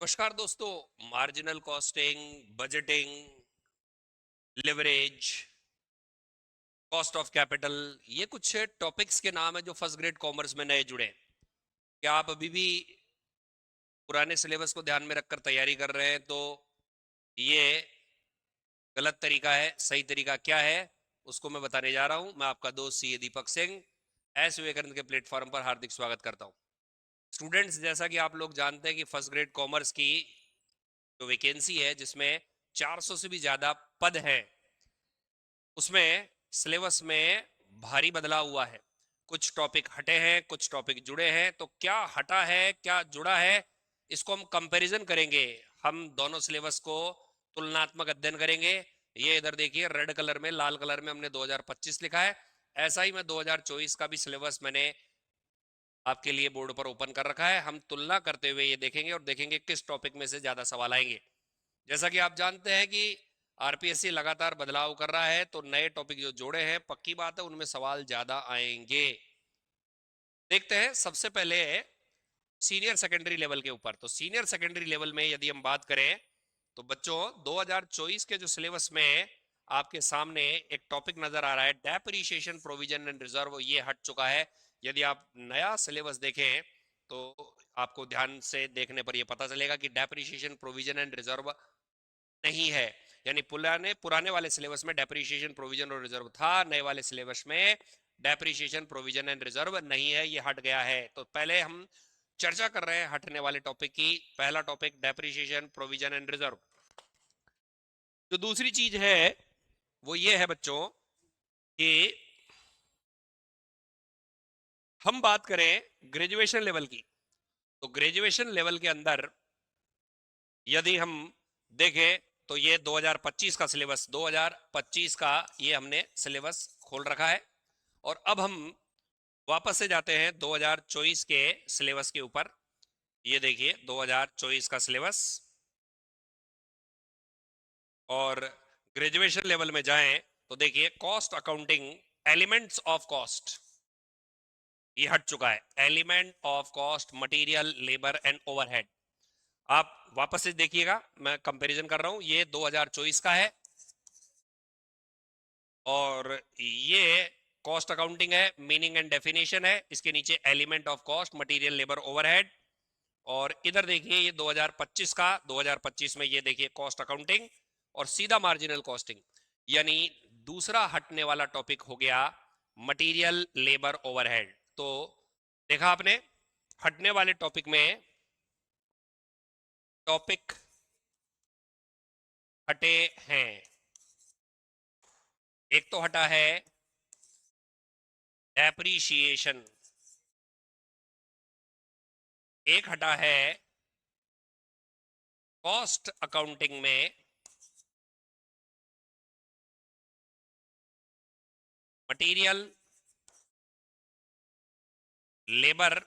नमस्कार दोस्तों। Marginal costing, budgeting, leverage, cost of capital, ये कुछ टॉपिक्स के नाम है जो फर्स्ट ग्रेड कॉमर्स में नए जुड़े हैं। क्या आप अभी भी पुराने सिलेबस को ध्यान में रखकर तैयारी कर रहे हैं तो ये गलत तरीका है। सही तरीका क्या है उसको मैं बताने जा रहा हूं। मैं आपका दोस्त सी ए दीपक सिंह एस विवेकानंद के प्लेटफॉर्म पर हार्दिक स्वागत करता हूं। स्टूडेंट्स, जैसा कि आप लोग जानते हैं कि फर्स्ट ग्रेड कॉमर्स की जो वैकेंसी है जिसमें 400 से भी ज्यादा पद हैं, उसमें सिलेबस में भारी बदलाव हुआ है। कुछ टॉपिक हटे हैं, कुछ टॉपिक जुड़े हैं। तो क्या हटा है, क्या जुड़ा है, इसको हम कंपैरिजन करेंगे। हम दोनों सिलेबस को तुलनात्मक अध्ययन करेंगे। ये इधर देखिए, रेड कलर में, लाल कलर में हमने 2025 लिखा है। ऐसा ही मैं 2024 का भी सिलेबस मैंने आपके लिए बोर्ड पर ओपन कर रखा है। हम तुलना करते हुए ये देखेंगे और देखेंगे किस टॉपिक में से ज्यादा सवाल आएंगे। जैसा कि आप जानते हैं कि आरपीएससी लगातार बदलाव कर रहा है, तो नए टॉपिक जो जोड़े हैं, पक्की बात है उनमें सवाल ज्यादा आएंगे। देखते हैं सबसे पहले सीनियर सेकेंडरी लेवल के ऊपर। तो सीनियर सेकेंडरी लेवल में यदि हम बात करें तो बच्चों 2024 के जो सिलेबस में आपके सामने एक टॉपिक नजर आ रहा है, डेप्रिसिएशन प्रोविजन एंड रिजर्व, ये हट चुका है। यदि आप नया सिलेबस देखें तो आपको ध्यान से देखने पर यह पता चलेगा कि डेप्रिसिएशन प्रोविजन एंड रिजर्व नहीं है। यानी पुराने पुराने वाले सिलेबस में डेप्रिसिएशन प्रोविजन और रिजर्व था, नए वाले सिलेबस में डेप्रिसिएशन प्रोविजन एंड रिजर्व नहीं है, ये हट गया है। तो पहले हम चर्चा कर रहे हैं हटने वाले टॉपिक की। पहला topic depreciation provision and reserve. जो दूसरी चीज है वो ये है बच्चों कि हम बात करें ग्रेजुएशन लेवल की। तो ग्रेजुएशन लेवल के अंदर यदि हम देखें तो ये 2025 का सिलेबस, 2025 का ये हमने सिलेबस खोल रखा है। और अब हम वापस से जाते हैं 2024 के सिलेबस के ऊपर। ये देखिए 2024 का सिलेबस, और ग्रेजुएशन लेवल में जाएं तो देखिए cost accounting, elements of cost, ये हट चुका है। Element of cost, material, labour and overhead. आप वापस से देखिएगा, मैं कंपैरिजन कर रहा हूं। ये 2024 का है और ये कॉस्ट अकाउंटिंग है, मीनिंग एंड डेफिनेशन है। इसके नीचे element of cost, material, labour, overhead. और इधर देखिए ये 2025 का, 2025 में ये देखिए कॉस्ट अकाउंटिंग और सीधा मार्जिनल कॉस्टिंग। यानी दूसरा हटने वाला टॉपिक हो गया मटेरियल, लेबर, ओवरहेड। तो देखा आपने, हटने वाले टॉपिक में टॉपिक हटे हैं। एक तो हटा है डेप्रीशिएशन, एक हटा है कॉस्ट अकाउंटिंग में मटेरियल, लेबर,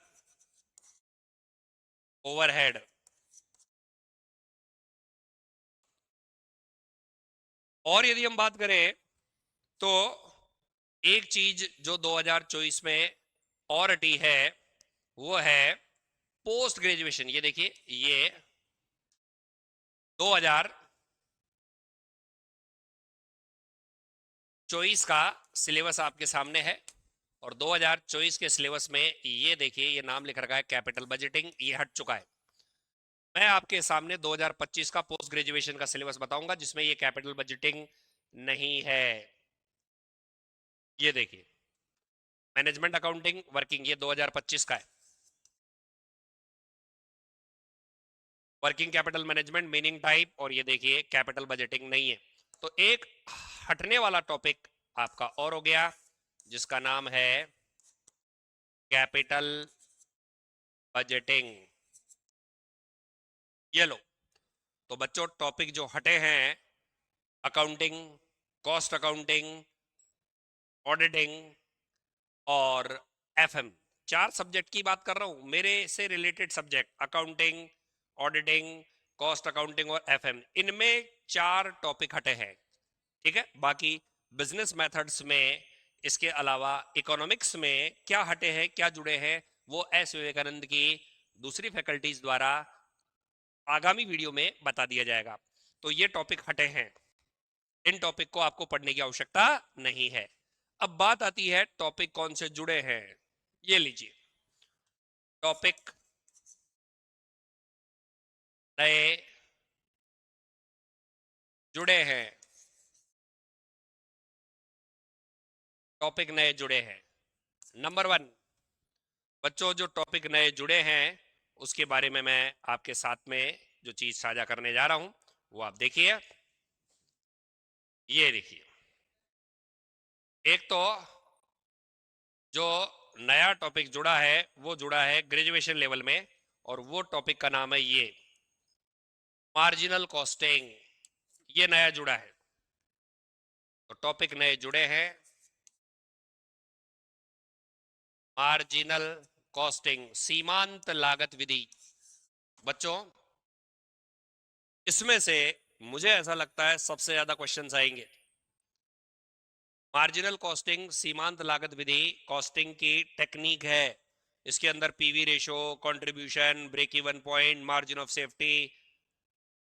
ओवरहेड। और यदि हम बात करें तो एक चीज जो 2024 में और हटी है वो है पोस्ट ग्रेजुएशन। ये देखिए, ये 2024 का सिलेबस आपके सामने है। और 2024 के सिलेबस में ये देखिए, ये नाम लिख रखा है कैपिटल बजटिंग, ये हट चुका है। मैं आपके सामने 2025 का पोस्ट ग्रेजुएशन का सिलेबस बताऊंगा जिसमें ये कैपिटल बजटिंग नहीं है। ये देखिए मैनेजमेंट अकाउंटिंग वर्किंग, ये 2025 का है। Working capital management, meaning type, और ये देखिए कैपिटल बजटिंग नहीं है। तो एक हटने वाला टॉपिक आपका और हो गया जिसका नाम है कैपिटल बजटिंग। ये लो। तो बच्चों टॉपिक जो हटे हैं, अकाउंटिंग, कॉस्ट अकाउंटिंग, ऑडिटिंग और एफएम, चार सब्जेक्ट की बात कर रहा हूं, मेरे से related subject, accounting, auditing, cost accounting और एफएम, इनमें चार टॉपिक हटे हैं। ठीक है। बाकी बिजनेस मेथड्स में, इसके अलावा इकोनॉमिक्स में क्या हटे हैं, क्या जुड़े हैं, वो एस विवेकानंद की दूसरी फैकल्टीज द्वारा आगामी वीडियो में बता दिया जाएगा। तो ये टॉपिक हटे हैं, इन टॉपिक को आपको पढ़ने की आवश्यकता नहीं है। अब बात आती है टॉपिक कौन से जुड़े हैं। ये लीजिए, टॉपिक नए जुड़े हैं, टॉपिक नए जुड़े हैं। नंबर 1, बच्चों जो टॉपिक नए जुड़े हैं उसके बारे में मैं आपके साथ में जो चीज साझा करने जा रहा हूं वो आप देखिए। ये देखिए, एक तो जो नया टॉपिक जुड़ा है वो जुड़ा है ग्रेजुएशन लेवल में, और वो टॉपिक का नाम है ये मार्जिनल कॉस्टिंग। ये नया जुड़ा है। तो टॉपिक नए जुड़े हैं, मार्जिनल कॉस्टिंग, सीमांत लागत विधि। बच्चों इसमें से मुझे ऐसा लगता है सबसे ज्यादा क्वेश्चंस आएंगे। मार्जिनल कॉस्टिंग, सीमांत लागत विधि कॉस्टिंग की टेक्निक है। इसके अंदर PV ratio, contribution, break even point, margin of safety,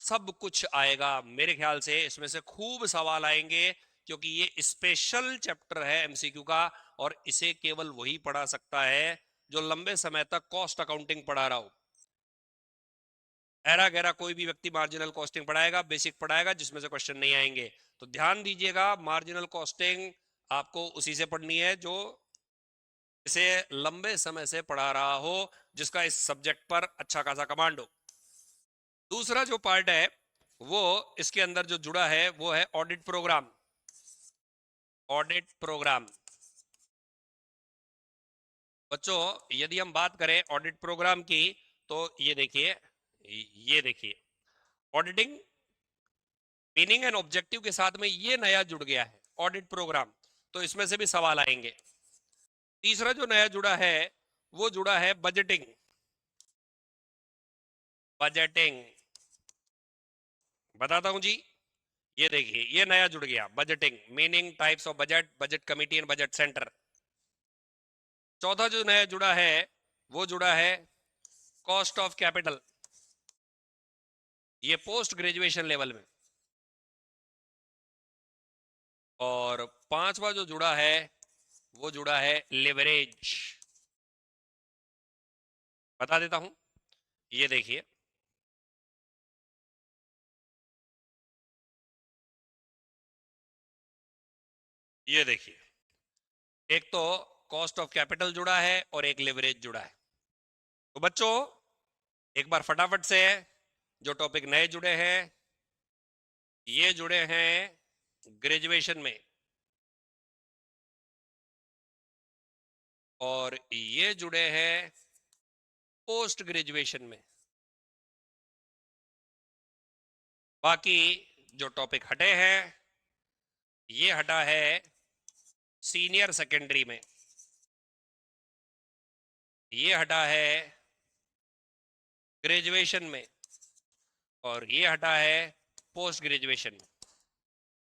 सब कुछ आएगा। मेरे ख्याल से इसमें से खूब सवाल आएंगे, क्योंकि ये स्पेशल चैप्टर है एमसीक्यू का, और इसे केवल वही पढ़ा सकता है जो लंबे समय तक कॉस्ट अकाउंटिंग पढ़ा रहा हो। ऐरा गैरा कोई भी व्यक्ति मार्जिनल कॉस्टिंग पढ़ाएगा, बेसिक पढ़ाएगा, जिसमें से क्वेश्चन नहीं आएंगे। तो ध्यान दीजिएगा, मार्जिनल कॉस्टिंग आपको उसी से पढ़नी है जो इसे लंबे समय से पढ़ा रहा हो, जिसका इस सब्जेक्ट पर अच्छा खासा कमांड हो। दूसरा जो पार्ट है वो इसके अंदर जो जुड़ा है वो है ऑडिट प्रोग्राम। ऑडिट प्रोग्राम बच्चों, यदि हम बात करें ऑडिट प्रोग्राम की, तो ये देखिए ऑडिटिंग मीनिंग एंड ऑब्जेक्टिव के साथ में ये नया जुड़ गया है ऑडिट प्रोग्राम। तो इसमें से भी सवाल आएंगे। तीसरा जो नया जुड़ा है वो जुड़ा है बजटिंग। बजटिंग बताता हूं जी। ये देखिए, ये नया जुड़ गया budgeting, meaning, types of budget, budget committee and budget centre. चौथा जो नया जुड़ा है वो जुड़ा है कॉस्ट ऑफ कैपिटल, ये पोस्ट ग्रेजुएशन लेवल में। और पांचवा जो जुड़ा है वो जुड़ा है लिवरेज। बता देता हूं, ये देखिए, ये देखिए, एक तो कॉस्ट ऑफ कैपिटल जुड़ा है और एक लिवरेज जुड़ा है। तो बच्चों एक बार फटाफट से जो टॉपिक नए जुड़े हैं, ये जुड़े हैं ग्रेजुएशन में, और ये जुड़े हैं पोस्ट ग्रेजुएशन में। बाकी जो टॉपिक हटे हैं, ये हटा है सीनियर सेकेंडरी में, ये हटा है ग्रेजुएशन में, और ये हटा है पोस्ट ग्रेजुएशन में।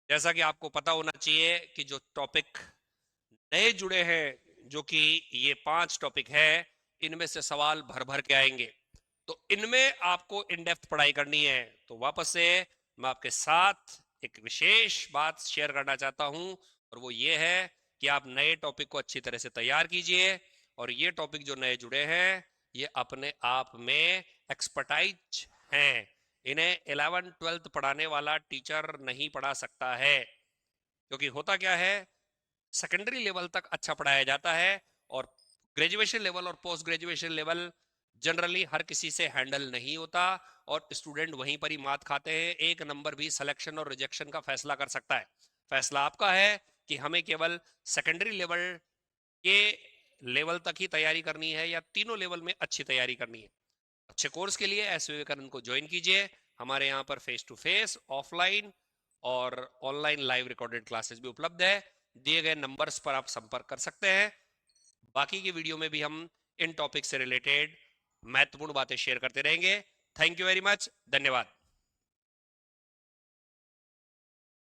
जैसा कि आपको पता होना चाहिए कि जो टॉपिक नए जुड़े हैं, जो कि ये 5 टॉपिक है, इनमें से सवाल भर भर के आएंगे। तो इनमें आपको इन डेप्थ पढ़ाई करनी है। तो वापस से मैं आपके साथ एक विशेष बात शेयर करना चाहता हूं, और वो ये है कि आप नए टॉपिक को अच्छी तरह से तैयार कीजिए। और ये टॉपिक जो नए जुड़े हैं, ये अपने आप में एक्सपर्टाइज हैं। इन्हें 11th-12th पढ़ाने वाला टीचर नहीं पढ़ा सकता है, क्योंकि होता क्या है, सेकेंडरी लेवल तक अच्छा पढ़ाया जाता है, और ग्रेजुएशन लेवल और पोस्ट ग्रेजुएशन लेवल जनरली हर किसी से हैंडल नहीं होता, और स्टूडेंट वहीं पर ही मात खाते हैं। एक नंबर भी सिलेक्शन और रिजेक्शन का फैसला कर सकता है। फैसला आपका है कि हमें केवल सेकेंडरी लेवल के लेवल तक ही तैयारी करनी है या तीनों लेवल में अच्छी तैयारी करनी है। अच्छे कोर्स के लिए एस विवेकानंद को ज्वाइन कीजिए। हमारे यहाँ पर फेस टू फेस, ऑफलाइन और ऑनलाइन लाइव रिकॉर्डेड क्लासेस भी उपलब्ध है। दिए गए नंबर्स पर आप संपर्क कर सकते हैं। बाकी की वीडियो में भी हम इन टॉपिक से रिलेटेड महत्वपूर्ण बातें शेयर करते रहेंगे। थैंक यू वेरी मच, धन्यवाद।